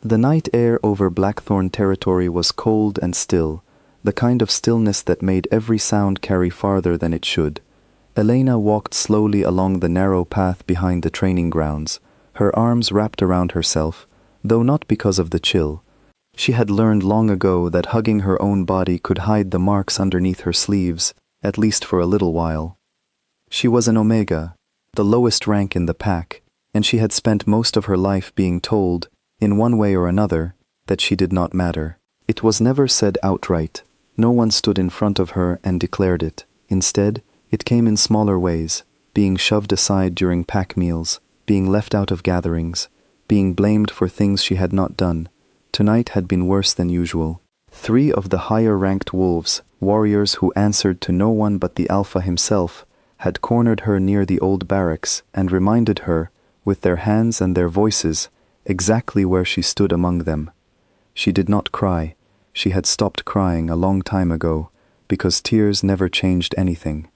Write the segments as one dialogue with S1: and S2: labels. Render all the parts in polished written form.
S1: The night air over Blackthorn territory was cold and still, the kind of stillness that made every sound carry farther than it should. Elena walked slowly along the narrow path behind the training grounds, her arms wrapped around herself, though not because of the chill. She had learned long ago that hugging her own body could hide the marks underneath her sleeves, at least for a little while. She was an Omega, the lowest rank in the pack, and she had spent most of her life being told, in one way or another, that she did not matter. It was never said outright. No one stood in front of her and declared it. Instead, it came in smaller ways, being shoved aside during pack meals, being left out of gatherings, being blamed for things she had not done. Tonight had been worse than usual. 3 of the higher-ranked wolves, warriors who answered to no one but the Alpha himself, had cornered her near the old barracks and reminded her, with their hands and their voices, exactly where she stood among them. She did not cry. She had stopped crying a long time ago, because tears never changed anything.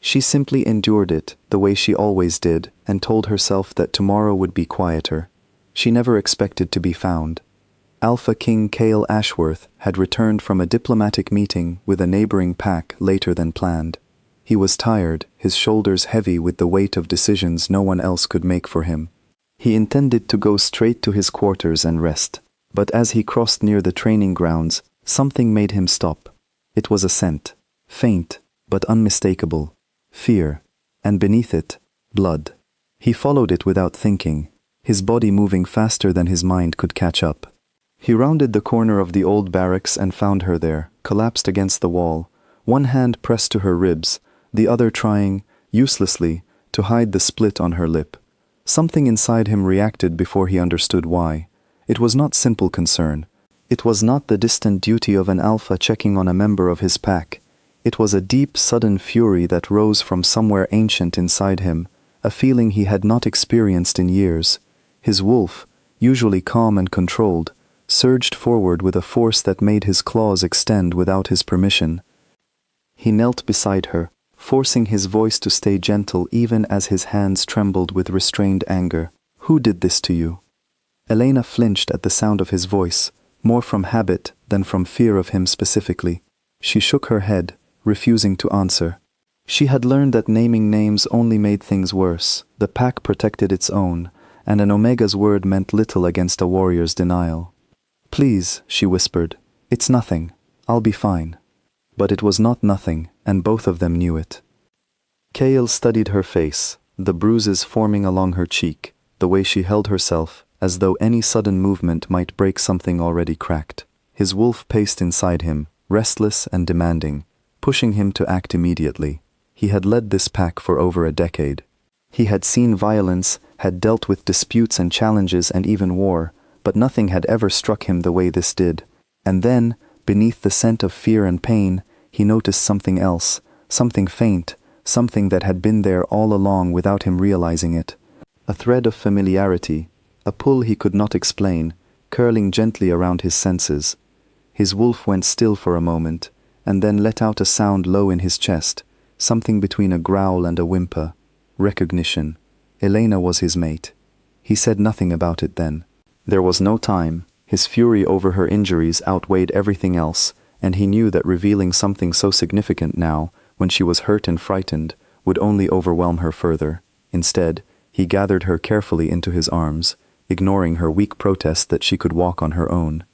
S1: She simply endured it the way she always did and told herself that tomorrow would be quieter. She never expected to be found. Alpha King Cale Ashworth had returned from a diplomatic meeting with a neighboring pack later than planned. He was tired, his shoulders heavy with the weight of decisions no one else could make for him. He intended to go straight to his quarters and rest, but as he crossed near the training grounds, something made him stop. It was a scent, faint but unmistakable, fear, and beneath it, blood. He followed it without thinking, his body moving faster than his mind could catch up. He rounded the corner of the old barracks and found her there, collapsed against the wall, one hand pressed to her ribs, the other trying, uselessly, to hide the split on her lip. Something inside him reacted before he understood why. It was not simple concern. It was not the distant duty of an alpha checking on a member of his pack. It was a deep, sudden fury that rose from somewhere ancient inside him, a feeling he had not experienced in years. His wolf, usually calm and controlled, surged forward with a force that made his claws extend without his permission. He knelt beside her, forcing his voice to stay gentle even as his hands trembled with restrained anger. "Who did this to you?" Elena flinched at the sound of his voice, more from habit than from fear of him specifically. She shook her head, refusing to answer. She had learned that naming names only made things worse. The pack protected its own, and an Omega's word meant little against a warrior's denial. "Please," she whispered, "it's nothing. I'll be fine." But it was not nothing, and both of them knew it. Cale studied her face, the bruises forming along her cheek, the way she held herself, as though any sudden movement might break something already cracked. His wolf paced inside him, restless and demanding, pushing him to act immediately. He had led this pack for over a decade. He had seen violence, had dealt with disputes and challenges and even war, but nothing had ever struck him the way this did. And then, beneath the scent of fear and pain, he noticed something else, something faint, something that had been there all along without him realizing it. A thread of familiarity, a pull he could not explain, curling gently around his senses. His wolf went still for a moment, and then let out a sound low in his chest, something between a growl and a whimper. Recognition. Elena was his mate. He said nothing about it then. There was no time. His fury over her injuries outweighed everything else, and he knew that revealing something so significant now, when she was hurt and frightened, would only overwhelm her further. Instead, he gathered her carefully into his arms, ignoring her weak protest that she could walk on her own.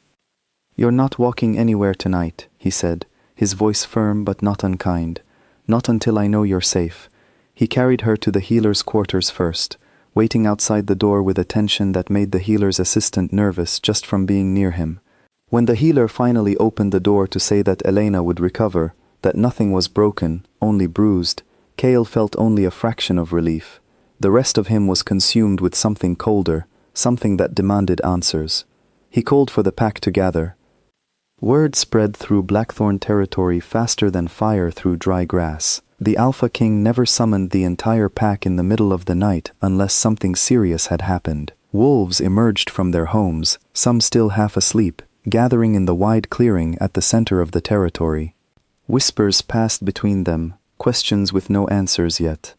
S1: "You're not walking anywhere tonight," he said, his voice firm but not unkind. "Not until I know you're safe." He carried her to the healer's quarters first, waiting outside the door with a tension that made the healer's assistant nervous just from being near him. When the healer finally opened the door to say that Elena would recover, that nothing was broken, only bruised, Cale felt only a fraction of relief. The rest of him was consumed with something colder, something that demanded answers. He called for the pack to gather. Word spread through Blackthorn territory faster than fire through dry grass. The Alpha King never summoned the entire pack in the middle of the night unless something serious had happened. Wolves emerged from their homes, some still half asleep, gathering in the wide clearing at the center of the territory. Whispers passed between them, questions with no answers yet.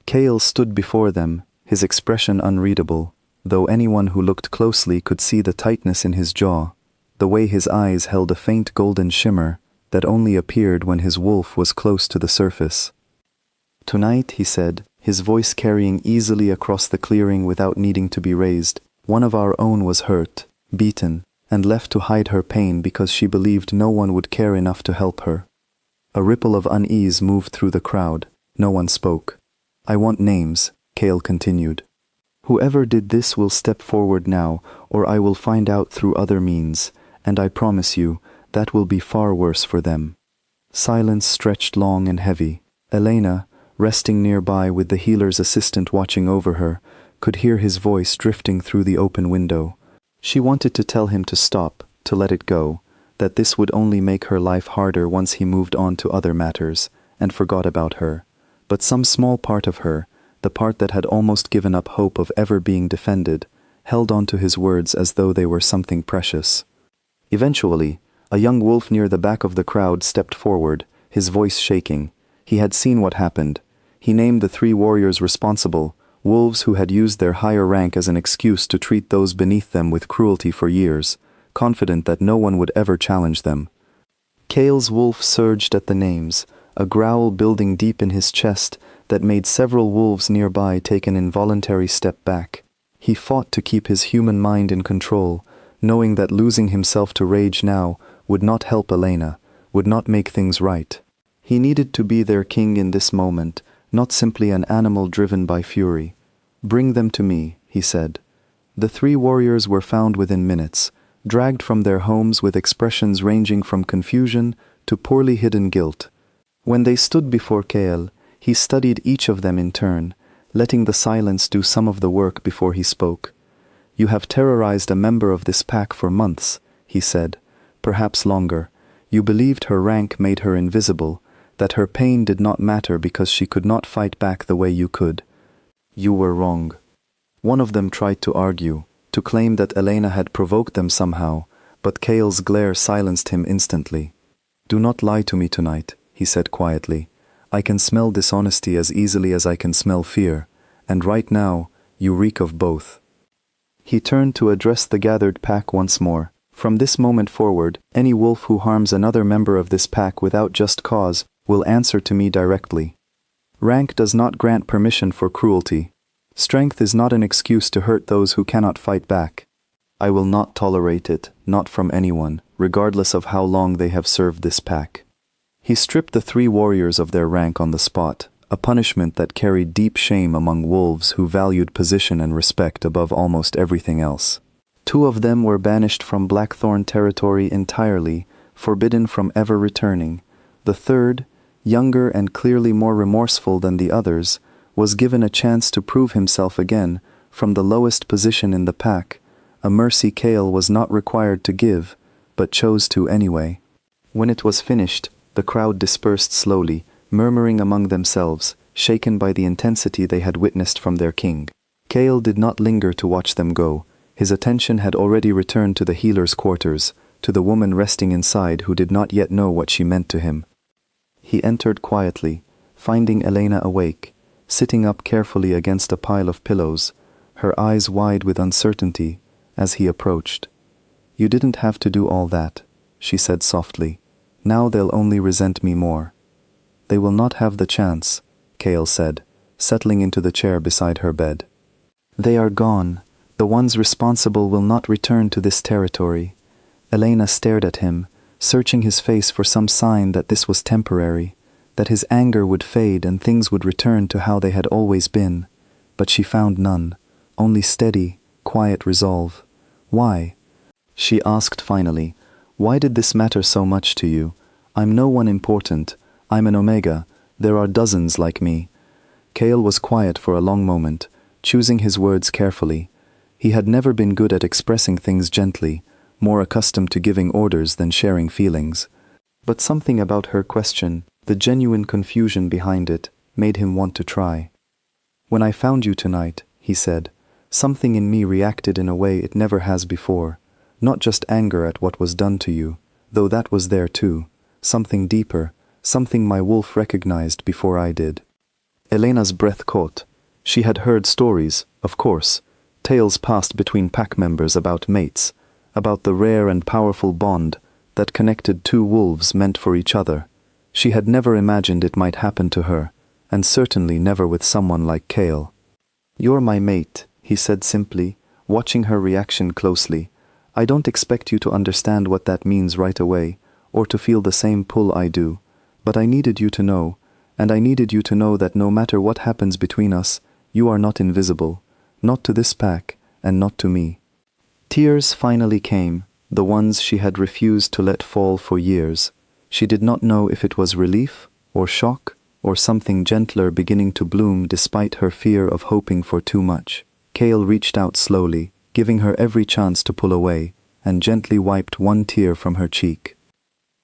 S1: Cale stood before them, his expression unreadable. though anyone who looked closely could see the tightness in his jaw, the way his eyes held a faint golden shimmer that only appeared when his wolf was close to the surface. "Tonight," he said, his voice carrying easily across the clearing without needing to be raised, "one of our own was hurt, beaten, and left to hide her pain because she believed no one would care enough to help her." A ripple of unease moved through the crowd. No one spoke. "I want names," Cale continued. "Whoever did this will step forward now, or I will find out through other means, and I promise you, that will be far worse for them." Silence stretched long and heavy. Elena, resting nearby with the healer's assistant watching over her, could hear his voice drifting through the open window. She wanted to tell him to stop, to let it go, that this would only make her life harder once he moved on to other matters, and forgot about her. But some small part of her, the part that had almost given up hope of ever being defended, held on to his words as though they were something precious. Eventually, a young wolf near the back of the crowd stepped forward, his voice shaking. He had seen what happened. He named the 3 warriors responsible, wolves who had used their higher rank as an excuse to treat those beneath them with cruelty for years, confident that no one would ever challenge them. Cale's wolf surged at the names, a growl building deep in his chest that made several wolves nearby take an involuntary step back. He fought to keep his human mind in control, knowing that losing himself to rage now would not help Elena, would not make things right. He needed to be their king in this moment, not simply an animal driven by fury. "Bring them to me," he said. The 3 warriors were found within minutes, dragged from their homes with expressions ranging from confusion to poorly hidden guilt. When they stood before Cale, he studied each of them in turn, letting the silence do some of the work before he spoke. "You have terrorized a member of this pack for months," he said, "perhaps longer. You believed her rank made her invisible, that her pain did not matter because she could not fight back the way you could. You were wrong." One of them tried to argue, to claim that Elena had provoked them somehow, but Cale's glare silenced him instantly. "Do not lie to me tonight," he said quietly. "I can smell dishonesty as easily as I can smell fear, and right now, you reek of both." He turned to address the gathered pack once more. "From this moment forward, any wolf who harms another member of this pack without just cause will answer to me directly. Rank does not grant permission for cruelty. Strength is not an excuse to hurt those who cannot fight back. I will not tolerate it, not from anyone, regardless of how long they have served this pack." He stripped the 3 warriors of their rank on the spot, a punishment that carried deep shame among wolves who valued position and respect above almost everything else. 2 of them were banished from Blackthorn territory entirely, forbidden from ever returning. The 3rd, younger and clearly more remorseful than the others, was given a chance to prove himself again from the lowest position in the pack, a mercy Cale was not required to give, but chose to anyway. When it was finished, the crowd dispersed slowly, murmuring among themselves, shaken by the intensity they had witnessed from their king. Cale did not linger to watch them go. His attention had already returned to the healer's quarters, to the woman resting inside who did not yet know what she meant to him. He entered quietly, finding Elena awake, sitting up carefully against a pile of pillows, her eyes wide with uncertainty, as he approached. "You didn't have to do all that," she said softly. "Now they'll only resent me more." "They will not have the chance," Cale said, settling into the chair beside her bed. "They are gone. The ones responsible will not return to this territory." Elena stared at him, searching his face for some sign that this was temporary, that his anger would fade and things would return to how they had always been. But she found none, only steady, quiet resolve. "Why?" she asked finally. "Why did this matter so much to you? I'm no one important. I'm an Omega. There are dozens like me." Cale was quiet for a long moment, choosing his words carefully. He had never been good at expressing things gently, more accustomed to giving orders than sharing feelings. But something about her question, the genuine confusion behind it, made him want to try. "When I found you tonight," he said, "something in me reacted in a way it never has before. Not just anger at what was done to you, though that was there too. Something deeper, something my wolf recognized before I did." Elena's breath caught. She had heard stories, of course, Tales passed between pack members about mates, about the rare and powerful bond that connected two wolves meant for each other. She had never imagined it might happen to her, and certainly never with someone like Kale. "You're my mate," he said simply, watching her reaction closely. "I don't expect you to understand what that means right away, or to feel the same pull I do, but I needed you to know, and I needed you to know that no matter what happens between us, you are not invisible, not to this pack, and not to me." Tears finally came, the ones she had refused to let fall for years. She did not know if it was relief, or shock, or something gentler beginning to bloom despite her fear of hoping for too much. Kale reached out slowly, giving her every chance to pull away, and gently wiped one tear from her cheek.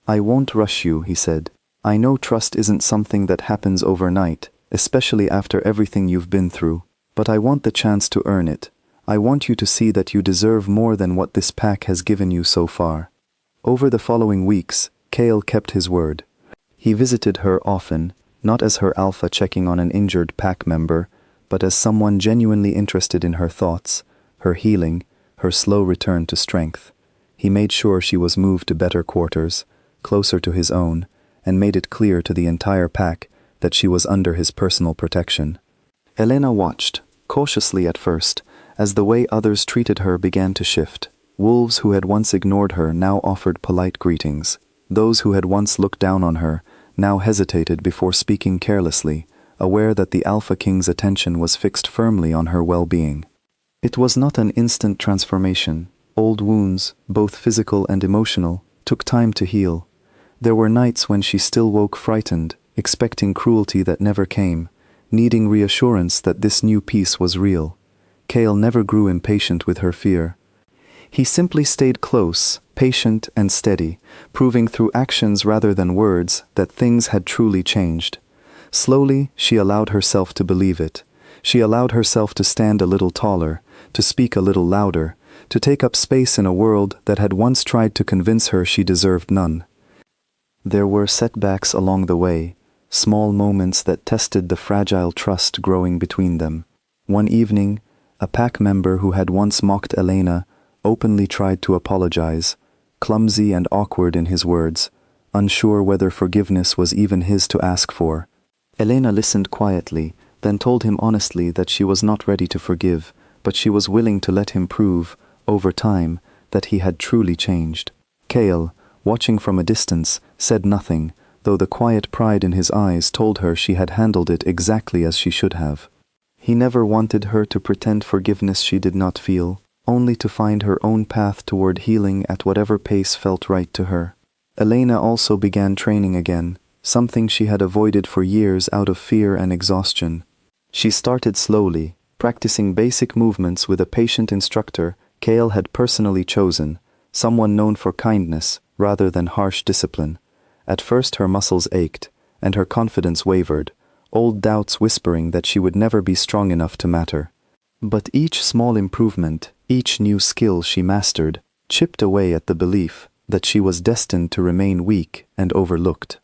S1: "I won't rush you," he said. "I know trust isn't something that happens overnight, especially after everything you've been through, but I want the chance to earn it. I want you to see that you deserve more than what this pack has given you so far." Over the following weeks, Kale kept his word. He visited her often, not as her alpha checking on an injured pack member, but as someone genuinely interested in her thoughts, her healing, her slow return to strength. He made sure she was moved to better quarters, closer to his own, and made it clear to the entire pack that she was under his personal protection. Elena watched, cautiously at first, as the way others treated her began to shift. Wolves who had once ignored her now offered polite greetings. Those who had once looked down on her now hesitated before speaking carelessly, aware that the Alpha King's attention was fixed firmly on her well-being. It was not an instant transformation. Old wounds, both physical and emotional, took time to heal. There were nights when she still woke frightened, expecting cruelty that never came, needing reassurance that this new peace was real. Kale never grew impatient with her fear. He simply stayed close, patient and steady, proving through actions rather than words that things had truly changed. Slowly, she allowed herself to believe it. She allowed herself to stand a little taller, to speak a little louder, to take up space in a world that had once tried to convince her she deserved none. There were setbacks along the way, small moments that tested the fragile trust growing between them. One evening, a pack member who had once mocked Elena openly tried to apologize, clumsy and awkward in his words, unsure whether forgiveness was even his to ask for. Elena listened quietly, then told him honestly that she was not ready to forgive, but she was willing to let him prove, over time, that he had truly changed. Kale, watching from a distance, said nothing, though the quiet pride in his eyes told her she had handled it exactly as she should have. He never wanted her to pretend forgiveness she did not feel, only to find her own path toward healing at whatever pace felt right to her. Elena also began training again, something she had avoided for years out of fear and exhaustion. She started slowly, practicing basic movements with a patient instructor Kale had personally chosen, someone known for kindness rather than harsh discipline. At first her muscles ached, and her confidence wavered, old doubts whispering that she would never be strong enough to matter. But each small improvement, each new skill she mastered, chipped away at the belief that she was destined to remain weak and overlooked.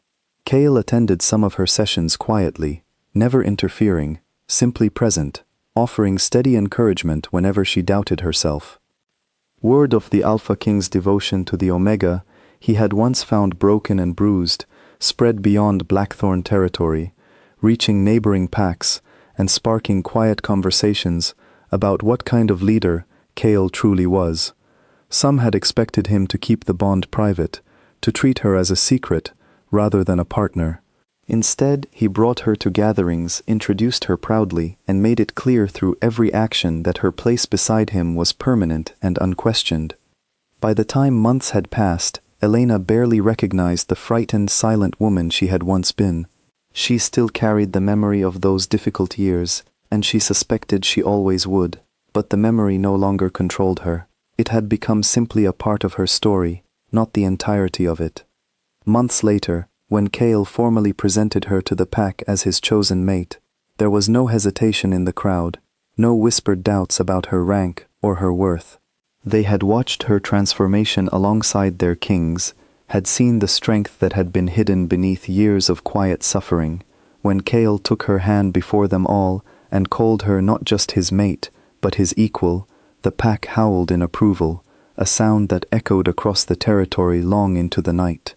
S1: Kale attended some of her sessions quietly, never interfering, simply present, offering steady encouragement whenever she doubted herself. Word of the Alpha King's devotion to the Omega he had once found broken and bruised spread beyond Blackthorn territory, reaching neighboring packs and sparking quiet conversations about what kind of leader Kale truly was. Some had expected him to keep the bond private, to treat her as a secret rather than a partner. Instead, he brought her to gatherings, introduced her proudly, and made it clear through every action that her place beside him was permanent and unquestioned. By the time months had passed, Elena barely recognized the frightened, silent woman she had once been. She still carried the memory of those difficult years, and she suspected she always would, but the memory no longer controlled her. It had become simply a part of her story, not the entirety of it. Months later, when Kale formally presented her to the pack as his chosen mate, there was no hesitation in the crowd, no whispered doubts about her rank or her worth. They had watched her transformation alongside their kings, had seen the strength that had been hidden beneath years of quiet suffering, when Kale took her hand before them all and called her not just his mate, but his equal, the pack howled in approval, a sound that echoed across the territory long into the night.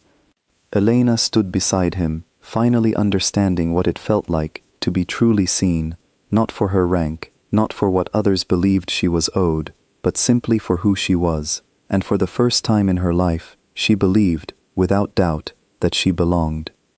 S1: Elena stood beside him, finally understanding what it felt like to be truly seen, not for her rank, not for what others believed she was owed, but simply for who she was, and for the first time in her life, she believed, without doubt, that she belonged.